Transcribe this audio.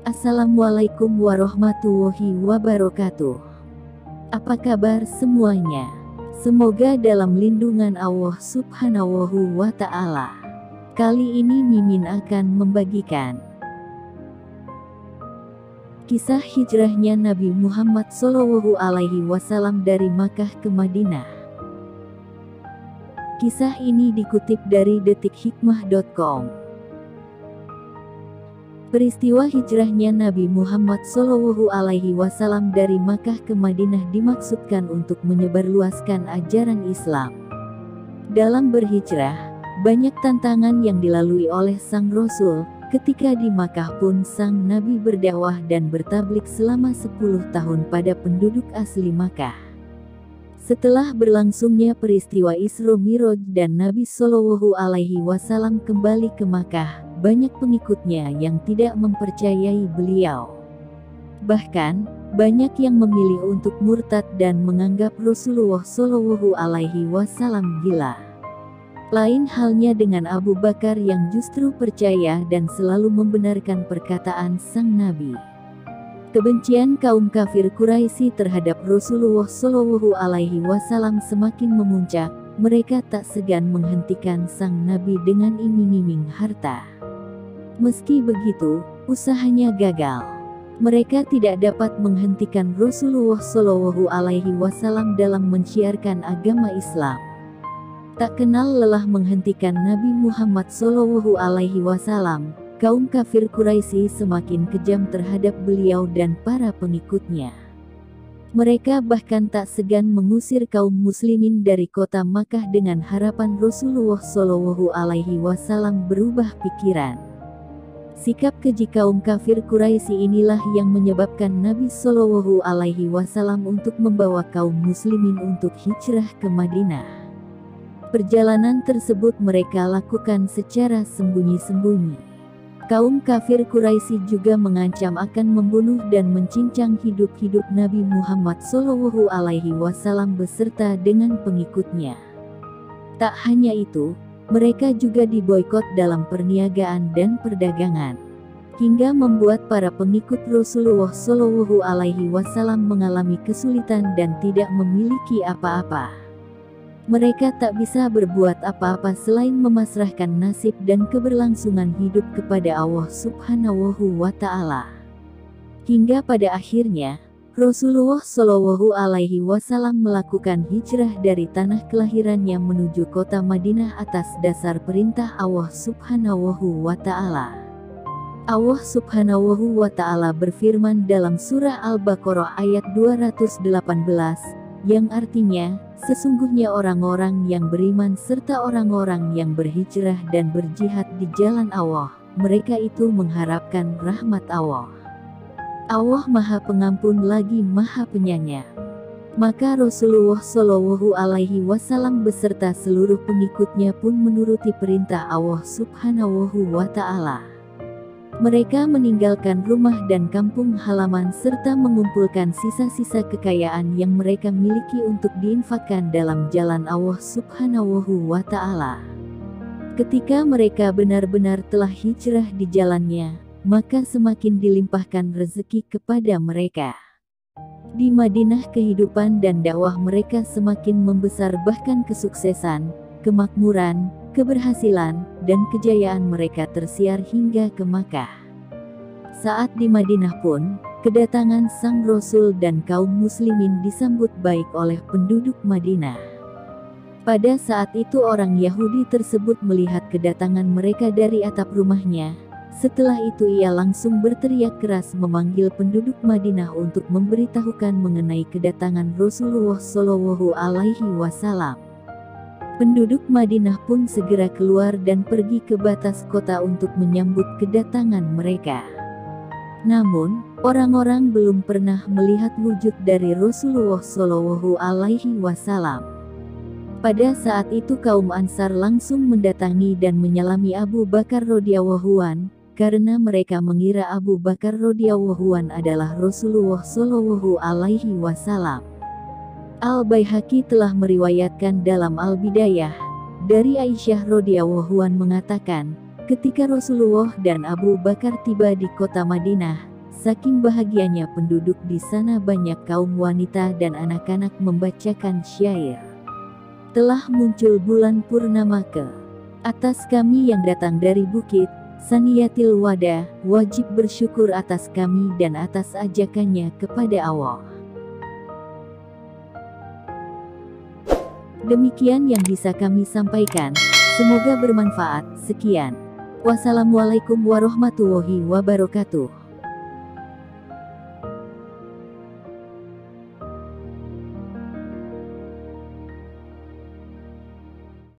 Assalamualaikum warahmatullahi wabarakatuh. Apa kabar semuanya? Semoga dalam lindungan Allah Subhanahu wa Ta'ala. Kali ini Mimin akan membagikan kisah hijrahnya Nabi Muhammad SAW dari Makkah ke Madinah. Kisah ini dikutip dari detikhikmah.com. Peristiwa hijrahnya Nabi Muhammad SAW dari Makkah ke Madinah dimaksudkan untuk menyebarluaskan ajaran Islam. Dalam berhijrah, banyak tantangan yang dilalui oleh sang Rasul. Ketika di Makkah pun sang Nabi berdakwah dan bertablik selama 10 tahun pada penduduk asli Makkah. Setelah berlangsungnya peristiwa Isra Miraj dan Nabi SAW kembali ke Makkah, banyak pengikutnya yang tidak mempercayai beliau. Bahkan, banyak yang memilih untuk murtad dan menganggap Rasulullah SAW gila. Lain halnya dengan Abu Bakar yang justru percaya dan selalu membenarkan perkataan sang Nabi. Kebencian kaum kafir Quraisy terhadap Rasulullah SAW semakin memuncak. Mereka tak segan menghentikan sang Nabi dengan iming-iming harta. Meski begitu, usahanya gagal. Mereka tidak dapat menghentikan Rasulullah SAW dalam menciarkan agama Islam. Tak kenal lelah menghentikan Nabi Muhammad SAW, kaum kafir Quraisy semakin kejam terhadap beliau dan para pengikutnya. Mereka bahkan tak segan mengusir kaum muslimin dari kota Makkah dengan harapan Rasulullah SAW berubah pikiran. Sikap keji kaum kafir Quraisy inilah yang menyebabkan Nabi SAW untuk membawa kaum muslimin untuk hijrah ke Madinah. Perjalanan tersebut mereka lakukan secara sembunyi-sembunyi. Kaum kafir Quraisy juga mengancam akan membunuh dan mencincang hidup-hidup Nabi Muhammad SAW beserta dengan pengikutnya. Tak hanya itu, mereka juga diboikot dalam perniagaan dan perdagangan, hingga membuat para pengikut Rasulullah SAW mengalami kesulitan dan tidak memiliki apa-apa. Mereka tak bisa berbuat apa-apa selain memasrahkan nasib dan keberlangsungan hidup kepada Allah Subhanahu wa Ta'ala. Hingga pada akhirnya, Rasulullah SAW melakukan hijrah dari tanah kelahirannya menuju kota Madinah atas dasar perintah Allah Subhanahu wa Ta'ala. Allah Subhanahu wa Ta'ala berfirman dalam surah Al-Baqarah ayat 218, yang artinya, sesungguhnya orang-orang yang beriman serta orang-orang yang berhijrah dan berjihad di jalan Allah, mereka itu mengharapkan rahmat Allah. Allah Maha Pengampun lagi Maha Penyayang. Maka Rasulullah SAW beserta seluruh pengikutnya pun menuruti perintah Allah Subhanahu wa Ta'ala. Mereka meninggalkan rumah dan kampung halaman serta mengumpulkan sisa-sisa kekayaan yang mereka miliki untuk diinfakkan dalam jalan Allah Subhanahu wa Ta'ala. Ketika mereka benar-benar telah hijrah di jalannya, maka semakin dilimpahkan rezeki kepada mereka. Di Madinah kehidupan dan dakwah mereka semakin membesar, bahkan kesuksesan, kemakmuran, keberhasilan, dan kejayaan mereka tersiar hingga ke Makkah. Saat di Madinah pun, kedatangan sang Rasul dan kaum muslimin disambut baik oleh penduduk Madinah. Pada saat itu orang Yahudi tersebut melihat kedatangan mereka dari atap rumahnya. Setelah itu ia langsung berteriak keras memanggil penduduk Madinah untuk memberitahukan mengenai kedatangan Rasulullah SAW. Penduduk Madinah pun segera keluar dan pergi ke batas kota untuk menyambut kedatangan mereka. Namun, orang-orang belum pernah melihat wujud dari Rasulullah SAW. Pada saat itu kaum Ansar langsung mendatangi dan menyalami Abu Bakar radhiyallahu anhu, karena mereka mengira Abu Bakar radhiyallahu anhu adalah Rasulullah SAW. Al-Baihaqi telah meriwayatkan dalam Al-Bidayah dari Aisyah radhiyallahu anha mengatakan, ketika Rasulullah dan Abu Bakar tiba di kota Madinah, Saking bahagianya penduduk di sana, banyak kaum wanita dan anak-anak membacakan syair. Telah muncul bulan purnama ke atas kami yang datang dari bukit Saniyatil Wada, wajib bersyukur atas kami dan atas ajakannya kepada Allah. Demikian yang bisa kami sampaikan, semoga bermanfaat. Sekian. Wassalamualaikum warahmatullahi wabarakatuh.